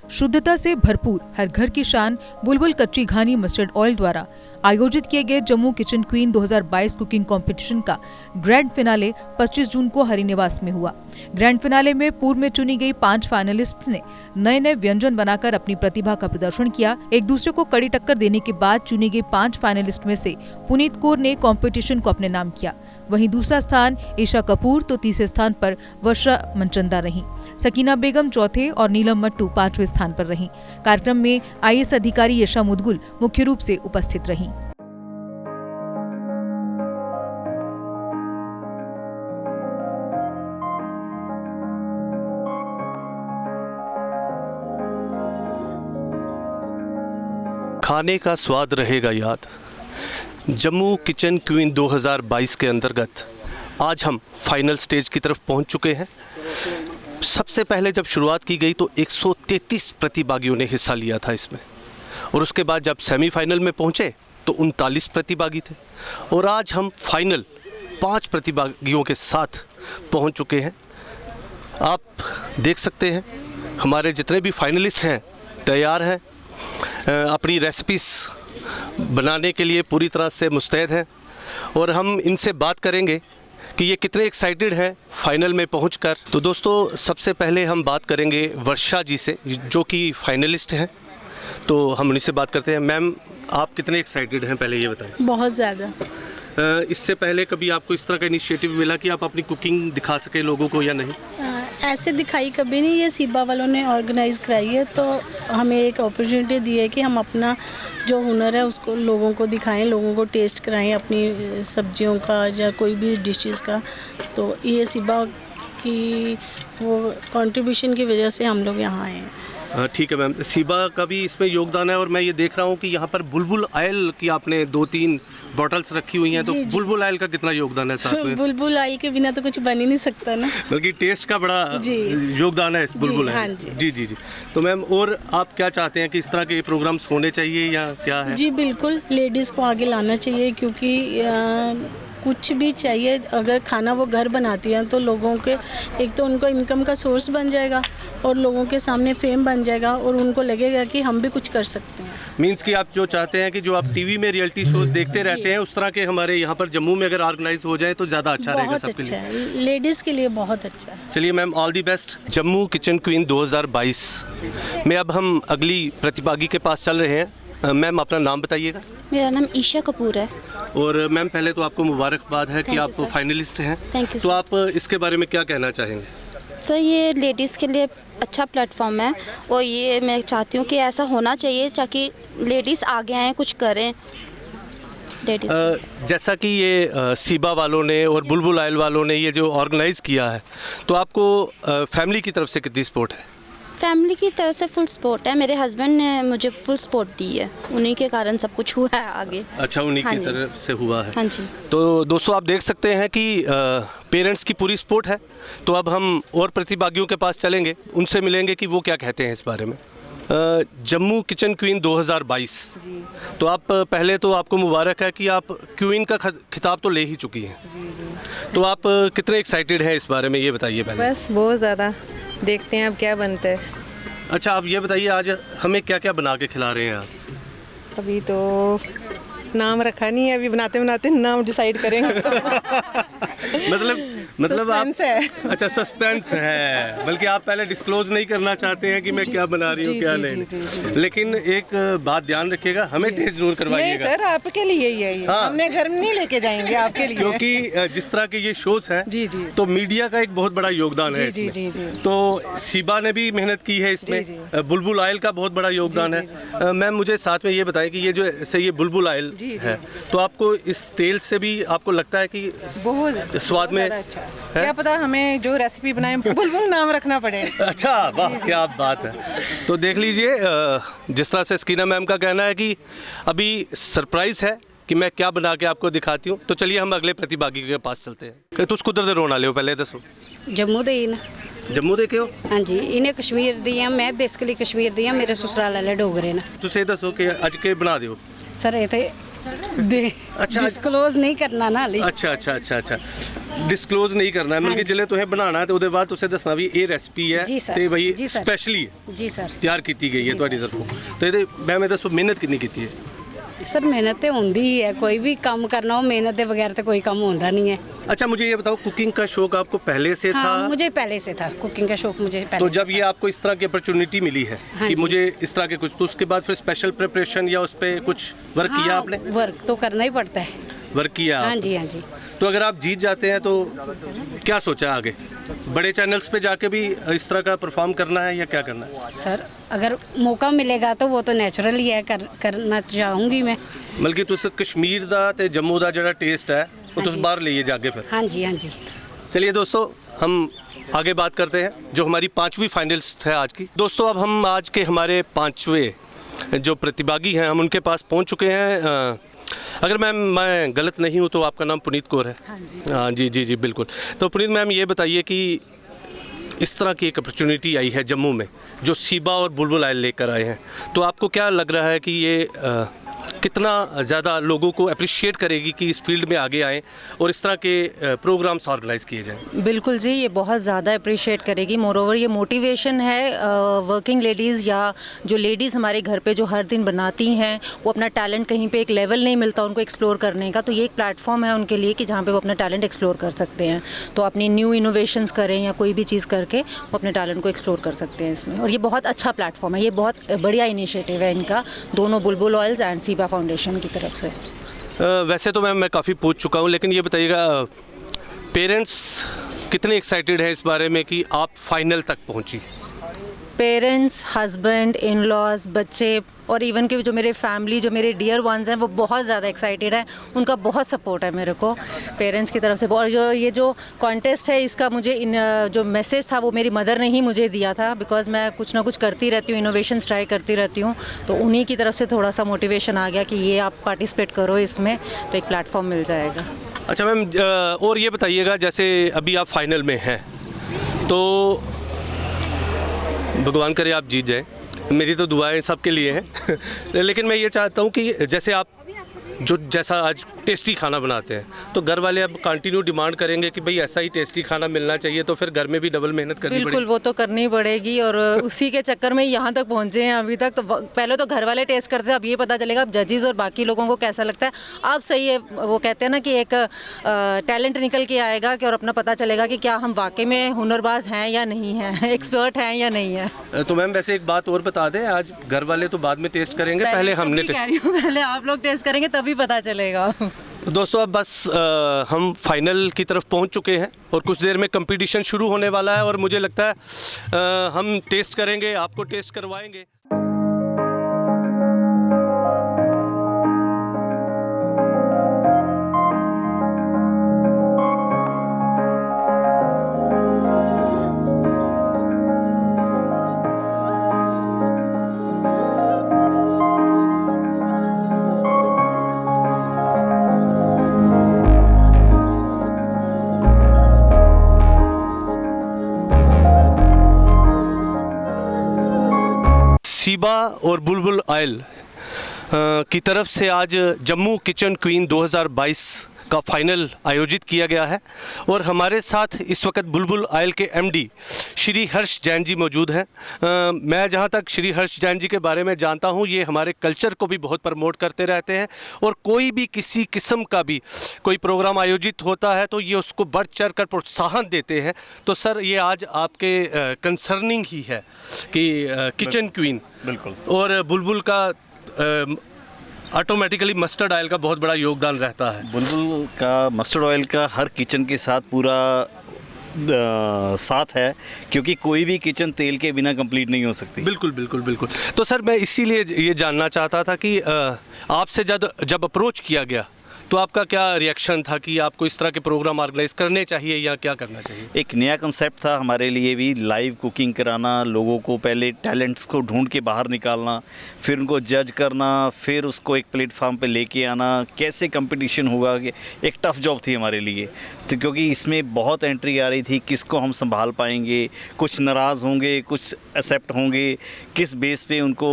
शुद्धता से भरपूर हर घर की शान बुलबुल कच्ची घानी मस्टर्ड ऑयल द्वारा आयोजित किए गए Jammu kitchen queen 2022 cooking competition का ग्रैंड फिनाले 25 जून को हरिनिवास में हुआ। ग्रैंड फिनाले में पूर्व में चुनी गई 5 फाइनलिस्ट ने नए नए व्यंजन बनाकर अपनी प्रतिभा का प्रदर्शन किया। एक दूसरे को कड़ी टक्कर देने के बाद चुनी गई 5 फाइनलिस्ट में से पुनीत कौर ने कंपटीशन को अपने नाम किया। वहीं दूसरा स्थान ईशा कपूर तो तीसरे स्थान पर वर्षा मनचंदा रही। सकीना बेगम चौथे और नीलम मट्टू 5वें स्थान पर रहीं। कार्यक्रम में आईएएस अधिकारी यशा मुदगुल मुख्य रूप से उपस्थित रहीं। खाने का स्वाद रहेगा याद। जम्मू किचन क्वीन 2022 के अंतर्गत आज हम फाइनल स्टेज की तरफ पहुंच चुके हैं। सबसे पहले जब शुरुआत की गई तो 133 प्रतिभागियों ने हिस्सा लिया था इसमें, और उसके बाद जब सेमीफाइनल में पहुंचे तो 39 प्रतिभागी थे, और आज हम फाइनल 5 प्रतिभागियों के साथ पहुंच चुके हैं। आप देख सकते हैं हमारे जितने भी फाइनलिस्ट हैं तैयार हैं, अपनी रेसिपीज़ बनाने के लिए पूरी तरह से मुस्तैद हैं, और हम इनसे बात करेंगे कि ये कितने एक्साइटेड हैं फाइनल में पहुंचकर। तो दोस्तों, सबसे पहले हम बात करेंगे वर्षा जी से जो कि फाइनलिस्ट हैं, तो हम उन्हीं से बात करते हैं। मैम, आप कितने एक्साइटेड हैं पहले ये बताएं। बहुत ज़्यादा। इससे पहले कभी आपको इस तरह का इनिशिएटिव मिला कि आप अपनी कुकिंग दिखा सके लोगों को या नहीं? ऐसे दिखाई कभी नहीं, ये सीबा वालों ने ऑर्गेनाइज़ कराई है, तो हमें एक अपॉर्चुनिटी दी है कि हम अपना जो हुनर है उसको लोगों को दिखाएं, लोगों को टेस्ट कराएं अपनी सब्जियों का या कोई भी डिशेस का। तो ये सीबा की वो कंट्रीब्यूशन की वजह से हम लोग यहाँ आए हैं। ठीक है मैम, सीबा का भी इसमें योगदान है, और मैं ये देख रहा हूँ कि यहाँ पर बुलबुल ऑयल की आपने 2-3 बॉटल्स रखी हुई हैं, तो बुलबुल ऑयल का कितना योगदान है साथ में? बुलबुल ऑयल के बिना तो कुछ बन ही नहीं सकता ना, बल्कि टेस्ट का बड़ा योगदान है इस बुलबुल ऑयल। जी जी जी। तो मैम, और आप क्या चाहते हैं कि इस तरह के प्रोग्राम्स होने चाहिए या क्या है? जी बिल्कुल, लेडीज़ को आगे लाना चाहिए, क्योंकि कुछ भी चाहिए, अगर खाना वो घर बनाती हैं तो लोगों के एक तो उनको इनकम का सोर्स बन जाएगा और लोगों के सामने फेम बन जाएगा, और उनको लगेगा कि हम भी कुछ कर सकते हैं। मीन्स कि आप जो चाहते हैं कि जो आप टीवी में रियलिटी शोज देखते रहते हैं उस तरह के हमारे यहाँ पर जम्मू में अगर ऑर्गेनाइज हो जाए तो ज़्यादा अच्छा रहेगा सबके लिए। बहुत अच्छा है, लेडीज़ के लिए बहुत अच्छा है। चलिए ma'am, all the best. Jammu kitchen queen 2022 में अब हम अगली प्रतिभागी के पास चल रहे हैं। मैम, अपना नाम बताइएगा। मेरा नाम ईशा कपूर है। और मैम, पहले तो आपको मुबारकबाद है कि आप फाइनलिस्ट हैं। Thank you. तो आप इसके बारे में क्या कहना चाहेंगे? सर, ये लेडीज़ के लिए अच्छा प्लेटफॉर्म है, और ये मैं चाहती हूँ कि ऐसा होना चाहिए ताकि लेडीज़ आगे आएँ, कुछ करें लेडीज़। जैसा कि ये सीबा वालों ने और बुलबुल ऑयल वालों ने ये जो ऑर्गेनाइज़ किया है, तो आपको फैमिली की तरफ से कितनी सपोर्ट है? फैमिली की तरफ से फुल सपोर्ट है। मेरे हस्बैंड ने मुझे फुल सपोर्ट दी है, उन्हीं के कारण सब कुछ हुआ है आगे। अच्छा, उन्हीं की तरफ से हुआ है। हाँ जी। तो दोस्तों, आप देख सकते हैं कि पेरेंट्स की पूरी सपोर्ट है। तो अब हम और प्रतिभागियों के पास चलेंगे, उनसे मिलेंगे कि वो क्या कहते हैं इस बारे में। जम्मू किचन क्वीन 2022, तो आप पहले तो आपको मुबारक है कि आप क्वीन का खिताब तो ले ही चुकी हैं। तो आप कितने एक्साइटेड हैं इस बारे में, ये बताइए पहले। बस बहुत ज़्यादा, देखते हैं अब क्या बनता है। अच्छा, आप ये बताइए आज हमें क्या क्या बना के खिला रहे हैं आप? अभी तो नाम रखा नहीं है, अभी बनाते बनाते नाम डिसाइड करेंगे। मतलब आप है। अच्छा, सस्पेंस है, बल्कि आप पहले डिस्क्लोज नहीं करना चाहते हैं कि मैं क्या बना रही हूँ क्या नहीं। लेकिन एक बात ध्यान रखिएगा, हमें टेस्ट जरूर करवाइएगा। नहीं सर, आपके लिए ही है ये। हाँ। हमने घर में नहीं लेके जाएंगे, आपके लिए। क्योंकि जिस तरह के ये शोज हैं, तो मीडिया का एक बहुत बड़ा योगदान है इसमें। तो सीबा ने भी मेहनत की है इसमें, बुलबुल ऑयल का बहुत बड़ा योगदान है। मैम, मुझे साथ में ये बताएं कि ये जो ऐसे ये बुलबुल ऑयल है, तो आपको इस तेल से भी आपको लगता है कि बहुत स्वाद में अच्छा है? क्या पता हमें जो रेसिपी बनाए बुलबुल नाम रखना पड़े। अच्छा, वाह, क्या बात है। तो देख लीजिए, जिस तरह से सकीना मैम का कहना है कि अभी सरप्राइज है कि मैं क्या बना के आपको दिखाती हूँ। तो चलिए हम अगले प्रतिभागी के पास चलते हैं। तुस कुदर दे रोना लियो, पहले दसो। जम्मू दे ही ना। जम्मू दे के हो? हाँ जी, इन्हें कश्मीर दी हैं, मैं बेसिकली कश्मीर दी हैं, मेरे ससुराल वाले डोगरे ना। तुसे दसो कि अज के बना दियो। सर ये तो दे अच्छा डिस्क्लोज नहीं करना ना अली। अच्छा अच्छा अच्छा अच्छा डिस्कलोज नहीं करना है, मतलब कि जिले तुम्हें बनाना है तो ਉਹਦੇ ਬਾਅਦ ਤੁਸੀਂ ਦੱਸਣਾ ਵੀ ਇਹ ਰੈਸਪੀ ਹੈ ਜੀ ਸਰ, ਤੇ ਬਈ ਜੀ ਸਰ। ਸਪੈਸ਼ਲੀ जी सर ਤਿਆਰ ਕੀਤੀ ਗਈ ਹੈ ਤੁਹਾਡੀ ਤਰਫੋਂ। ਤੇ ਇਹਦੇ ਮੈਂ ਦੱਸੋ ਮਿਹਨਤ ਕਿੰਨੀ ਕੀਤੀ ਹੈ? सर मेहनत तो होंदी ही है, कोई भी काम करना हो मेहनत के बगैर तो कोई काम होता नहीं है। अच्छा मुझे ये बताओ, कुकिंग का शौक आपको पहले से था? हाँ मुझे पहले से था, कुकिंग का शौक मुझे पहले तो से जब ये आपको इस तरह की अपॉर्चुनिटी मिली है हाँ कि जी। मुझे इस तरह के कुछ, तो उसके बाद फिर स्पेशल प्रिपरेशन या उस पर कुछ वर्क हाँ, किया आपने? वर्क तो करना ही पड़ता है। वर्क किया हाँ आपने? जी हाँ जी। तो अगर आप जीत जाते हैं तो क्या सोचा आगे? बड़े चैनल्स पे जाके भी इस तरह का परफॉर्म करना है या क्या करना है? सर अगर मौका मिलेगा तो वो तो नेचुरल ही है, करना चाहूँगी मैं। मतलब कि तुस कश्मीर दा ते जम्मू दा जड़ा टेस्ट है वो हाँ तुस जी। बाहर ले जाके फिर। हाँ जी हाँ जी। चलिए दोस्तों हम आगे बात करते हैं जो हमारी 5वीं फाइनलिस्ट है आज की। दोस्तों अब हम आज के हमारे 5वें जो प्रतिभागी हैं हम उनके पास पहुंच चुके हैं। अगर मैं गलत नहीं हूं तो आपका नाम पुनीत कौर है? हाँ जी। हाँ जी जी जी बिल्कुल। तो पुनीत मैम ये बताइए कि इस तरह की एक अपॉर्चुनिटी आई है जम्मू में जो सीबा और बुलबुल आयल लेकर आए हैं, तो आपको क्या लग रहा है कि ये कितना ज़्यादा लोगों को अप्रिशिएट करेगी कि इस फील्ड में आगे आएँ और इस तरह के प्रोग्राम्स ऑर्गेनाइज़ किए जाएँ? बिल्कुल जी, ये बहुत ज़्यादा अप्रिशिएट करेगी। मोरोवर ये मोटिवेशन है वर्किंग लेडीज़ या जो लेडीज़ हमारे घर पे जो हर दिन बनाती हैं, वो अपना टैलेंट कहीं पे एक लेवल नहीं मिलता उनको एक्सप्लोर करने का, तो ये एक प्लेटफॉर्म है उनके लिए कि जहाँ पे वो अपना टैलेंट एक्सप्लोर कर सकते हैं। तो अपनी न्यू इनोवेशंस करें या कोई भी चीज़ करके वो अपने टैलेंट को एक्सप्लोर कर सकते हैं इसमें, और ये बहुत अच्छा प्लेटफॉर्म है, ये बहुत बढ़िया इनिशिएटिव है इनका, दोनों बुलबुल ऑयल्स एंड सीबा फाउंडेशन की तरफ से। वैसे तो मैं काफ़ी पूछ चुका हूँ, लेकिन ये बताइएगा पेरेंट्स कितने एक्साइटेड हैं इस बारे में कि आप फाइनल तक पहुँची? पेरेंट्स, हस्बैंड, इन लॉज, बच्चे और इवन के जो मेरे फैमिली, जो मेरे डियर वंस हैं, वो बहुत ज़्यादा एक्साइटेड हैं। उनका बहुत सपोर्ट है मेरे को पेरेंट्स की तरफ से। और जो ये जो कॉन्टेस्ट है इसका मुझे जो मैसेज था वो मेरी मदर ने ही मुझे दिया था, बिकॉज़ मैं कुछ ना कुछ करती रहती हूँ, इनोवेशंस ट्राई करती रहती हूँ, तो उन्हीं की तरफ से थोड़ा सा मोटिवेशन आ गया कि ये आप पार्टिसिपेट करो इसमें, तो एक प्लेटफॉर्म मिल जाएगा। अच्छा मैम, और ये बताइएगा जैसे अभी आप फाइनल में हैं तो भगवान करे आप जीत जाए, मेरी तो दुआएं सबके लिए हैं लेकिन मैं ये चाहता हूँ कि जैसे आप जैसा आज टेस्टी खाना बनाते हैं तो घर वाले अब कंटिन्यू डिमांड करेंगे कि भाई ऐसा ही टेस्टी खाना मिलना चाहिए, तो फिर घर में भी डबल मेहनत करनी बिल्कुल, पड़ेगी। वो तो करनी पड़ेगी, और उसी के चक्कर में यहाँ तक पहुँचे हैं अभी तक। तो पहले तो घर वाले टेस्ट करते हैं, अब ये पता चलेगा अब जजेस और बाकी लोगों को कैसा लगता है। अब सही है, वो कहते हैं ना कि एक टैलेंट निकल के आएगा कि और अपना पता चलेगा कि क्या हम वाकई में हुनरबाज हैं या नहीं हैं, एक्सपर्ट हैं या नहीं है। तो मैम वैसे एक बात और बता दें, आज घर वाले तो बाद में टेस्ट करेंगे, पहले हमने कह रही हूँ, पहले आप लोग टेस्ट करेंगे तभी पता चलेगा। दोस्तों अब बस हम फाइनल की तरफ पहुंच चुके हैं और कुछ देर में कंपटीशन शुरू होने वाला है, और मुझे लगता है हम टेस्ट करेंगे, आपको टेस्ट करवाएंगे। सीबा और बुलबुल ऑयल की तरफ से आज जम्मू किचन क्वीन 2022 का फाइनल आयोजित किया गया है, और हमारे साथ इस वक्त बुलबुल ऑयल के एमडी श्री हर्ष जैन जी मौजूद हैं। मैं जहां तक श्री हर्ष जैन जी के बारे में जानता हूं, ये हमारे कल्चर को भी बहुत प्रमोट करते रहते हैं, और कोई भी किसी किस्म का भी कोई प्रोग्राम आयोजित होता है तो ये उसको बढ़ चढ़ कर प्रोत्साहन देते हैं। तो सर ये आज आपके कंसर्निंग ही है कि किचन क्वीन बिल्कुल और बुलबुल का ऑटोमेटिकली मस्टर्ड ऑयल का बहुत बड़ा योगदान रहता है। बुलबुल का मस्टर्ड ऑयल का हर किचन के साथ पूरा साथ है, क्योंकि कोई भी किचन तेल के बिना कंप्लीट नहीं हो सकती। बिल्कुल बिल्कुल बिल्कुल। तो सर मैं इसीलिए ये जानना चाहता था कि आपसे जब अप्रोच किया गया तो आपका क्या रिएक्शन था कि आपको इस तरह के प्रोग्राम ऑर्गेनाइज करने चाहिए या क्या करना चाहिए? एक नया कंसेप्ट था हमारे लिए भी, लाइव कुकिंग कराना, लोगों को पहले टैलेंट्स को ढूंढ के बाहर निकालना, फिर उनको जज करना, फिर उसको एक प्लेटफार्म पे लेके आना, कैसे कंपटीशन होगा, एक टफ़ जॉब थी हमारे लिए। तो क्योंकि इसमें बहुत एंट्री आ रही थी, किसको हम संभाल पाएंगे, कुछ नाराज़ होंगे, कुछ एक्सेप्ट होंगे, किस बेस पे उनको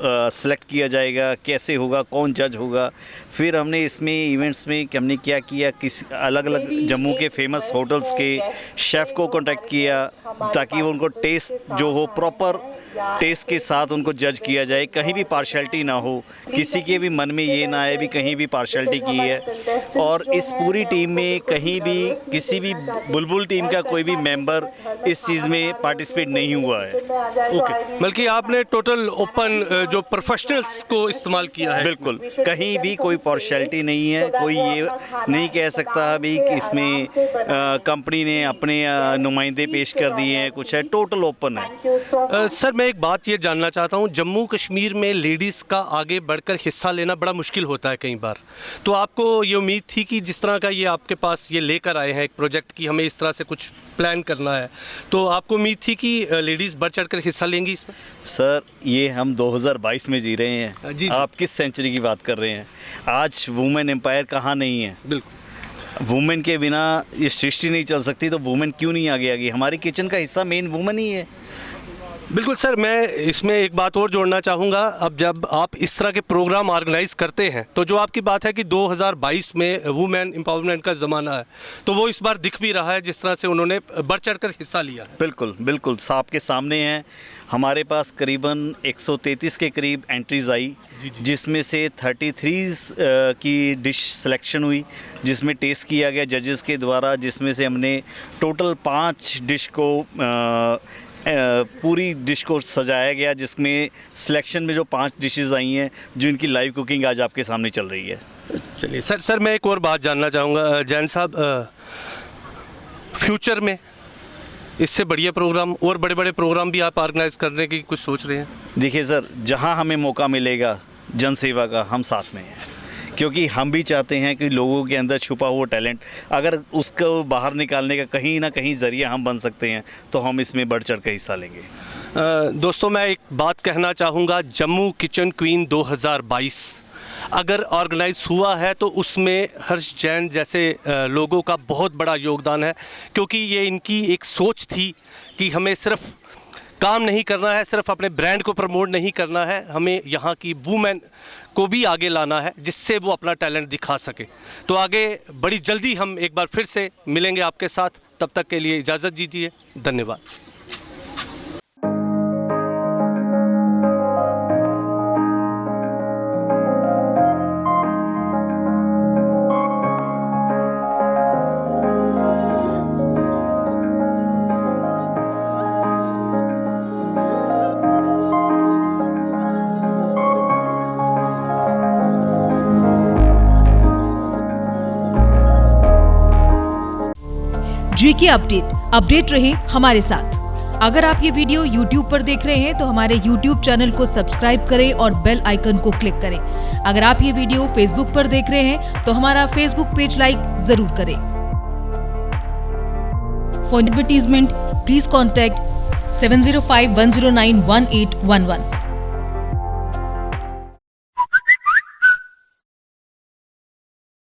सेलेक्ट किया जाएगा, कैसे होगा, कौन जज होगा। फिर हमने इसमें इवेंट्स में कि हमने क्या किया, किस अलग अलग जम्मू के फेमस होटल्स के शेफ़ को कांटेक्ट किया ताकि वो उनको टेस्ट जो हो प्रॉपर टेस्ट के साथ उनको जज किया जाए, कहीं भी पार्शलिटी ना हो, किसी के भी मन में ये ना आए भी कहीं भी पार्शलिटी की है। और इस पूरी टीम में कहीं भी किसी भी बुलबुल टीम का कोई भी मेंबर इस चीज़ में पार्टिसिपेट नहीं हुआ है। ओके, बल्कि आपने टोटल ओपन जो प्रोफेशनल्स को इस्तेमाल किया है। बिल्कुल, कहीं भी कोई पार्शलिटी नहीं है, कोई ये नहीं कह सकता अभी कि इसमें कंपनी ने अपने नुमाइंदे पेश कर दिए हैं, कुछ है, टोटल ओपन है। सर मैं एक बात ये जानना चाहता हूँ, जम्मू कश्मीर में लेडीज़ का आगे बढ़कर हिस्सा लेना बड़ा मुश्किल होता है कई बार, तो आपको ये उम्मीद थी कि जिस तरह का ये आपके पास ये लेकर आए हैं एक प्रोजेक्ट कि हमें इस तरह से कुछ प्लान करना है, तो आपको उम्मीद थी कि लेडीज़ बढ़ चढ़ कर हिस्सा लेंगी इसमें? सर ये हम 2022 में जी रहे हैं। जी। आप किस सेंचुरी की बात कर रहे हैं? आज वुमेन एम्पायर कहाँ नहीं है? बिल्कुल, वुमेन के बिना ये सृष्टि नहीं चल सकती, तो वुमेन क्यों नहीं आगे आएगी? हमारी किचन का हिस्सा मेन वुमेन ही है। बिल्कुल सर, मैं इसमें एक बात और जोड़ना चाहूँगा। अब जब आप इस तरह के प्रोग्राम ऑर्गेनाइज करते हैं तो जो आपकी बात है कि 2022 में वुमेन एम्पावरमेंट का ज़माना है, तो वो इस बार दिख भी रहा है जिस तरह से उन्होंने बढ़ चढ़ कर हिस्सा लिया है। बिल्कुल बिल्कुल, आपके सामने हैं। हमारे पास करीबन 133 के करीब एंट्रीज़ आई, जिसमें से 33 की डिश सिलेक्शन हुई, जिसमें टेस्ट किया गया जजेस के द्वारा, जिसमें से हमने टोटल 5 डिश को पूरी डिश को सजाया गया, जिसमें सिलेक्शन में जो 5 डिशेस आई हैं जो इनकी लाइव कुकिंग आज आपके सामने चल रही है। चलिए सर मैं एक और बात जानना चाहूँगा जैन साहब, फ्यूचर में इससे बढ़िया प्रोग्राम और बड़े बड़े प्रोग्राम भी आप ऑर्गेनाइज करने की कुछ सोच रहे हैं? देखिए सर, जहां हमें मौका मिलेगा जन सेवा का, हम साथ में हैं, क्योंकि हम भी चाहते हैं कि लोगों के अंदर छुपा हुआ टैलेंट अगर उसको बाहर निकालने का कहीं ना कहीं ज़रिया हम बन सकते हैं तो हम इसमें बढ़ चढ़ कर हिस्सा लेंगे। दोस्तों मैं एक बात कहना चाहूँगा, जम्मू किचन क्वीन 2022 अगर ऑर्गेनाइज हुआ है तो उसमें हर्ष जैन जैसे लोगों का बहुत बड़ा योगदान है, क्योंकि ये इनकी एक सोच थी कि हमें सिर्फ काम नहीं करना है, सिर्फ अपने ब्रांड को प्रमोट नहीं करना है, हमें यहाँ की वुमेन को भी आगे लाना है जिससे वो अपना टैलेंट दिखा सके। तो आगे बड़ी जल्दी हम एक बार फिर से मिलेंगे आपके साथ, तब तक के लिए इजाज़त दीजिए, धन्यवाद। GK अपडेट रहे हमारे साथ। अगर आप ये वीडियो YouTube पर देख रहे हैं तो हमारे YouTube चैनल को सब्सक्राइब करें और बेल आइकन को क्लिक करें। अगर आप ये वीडियो Facebook पर देख रहे हैं तो हमारा Facebook पेज लाइक जरूर करें। For advertisement please contact 7051091811।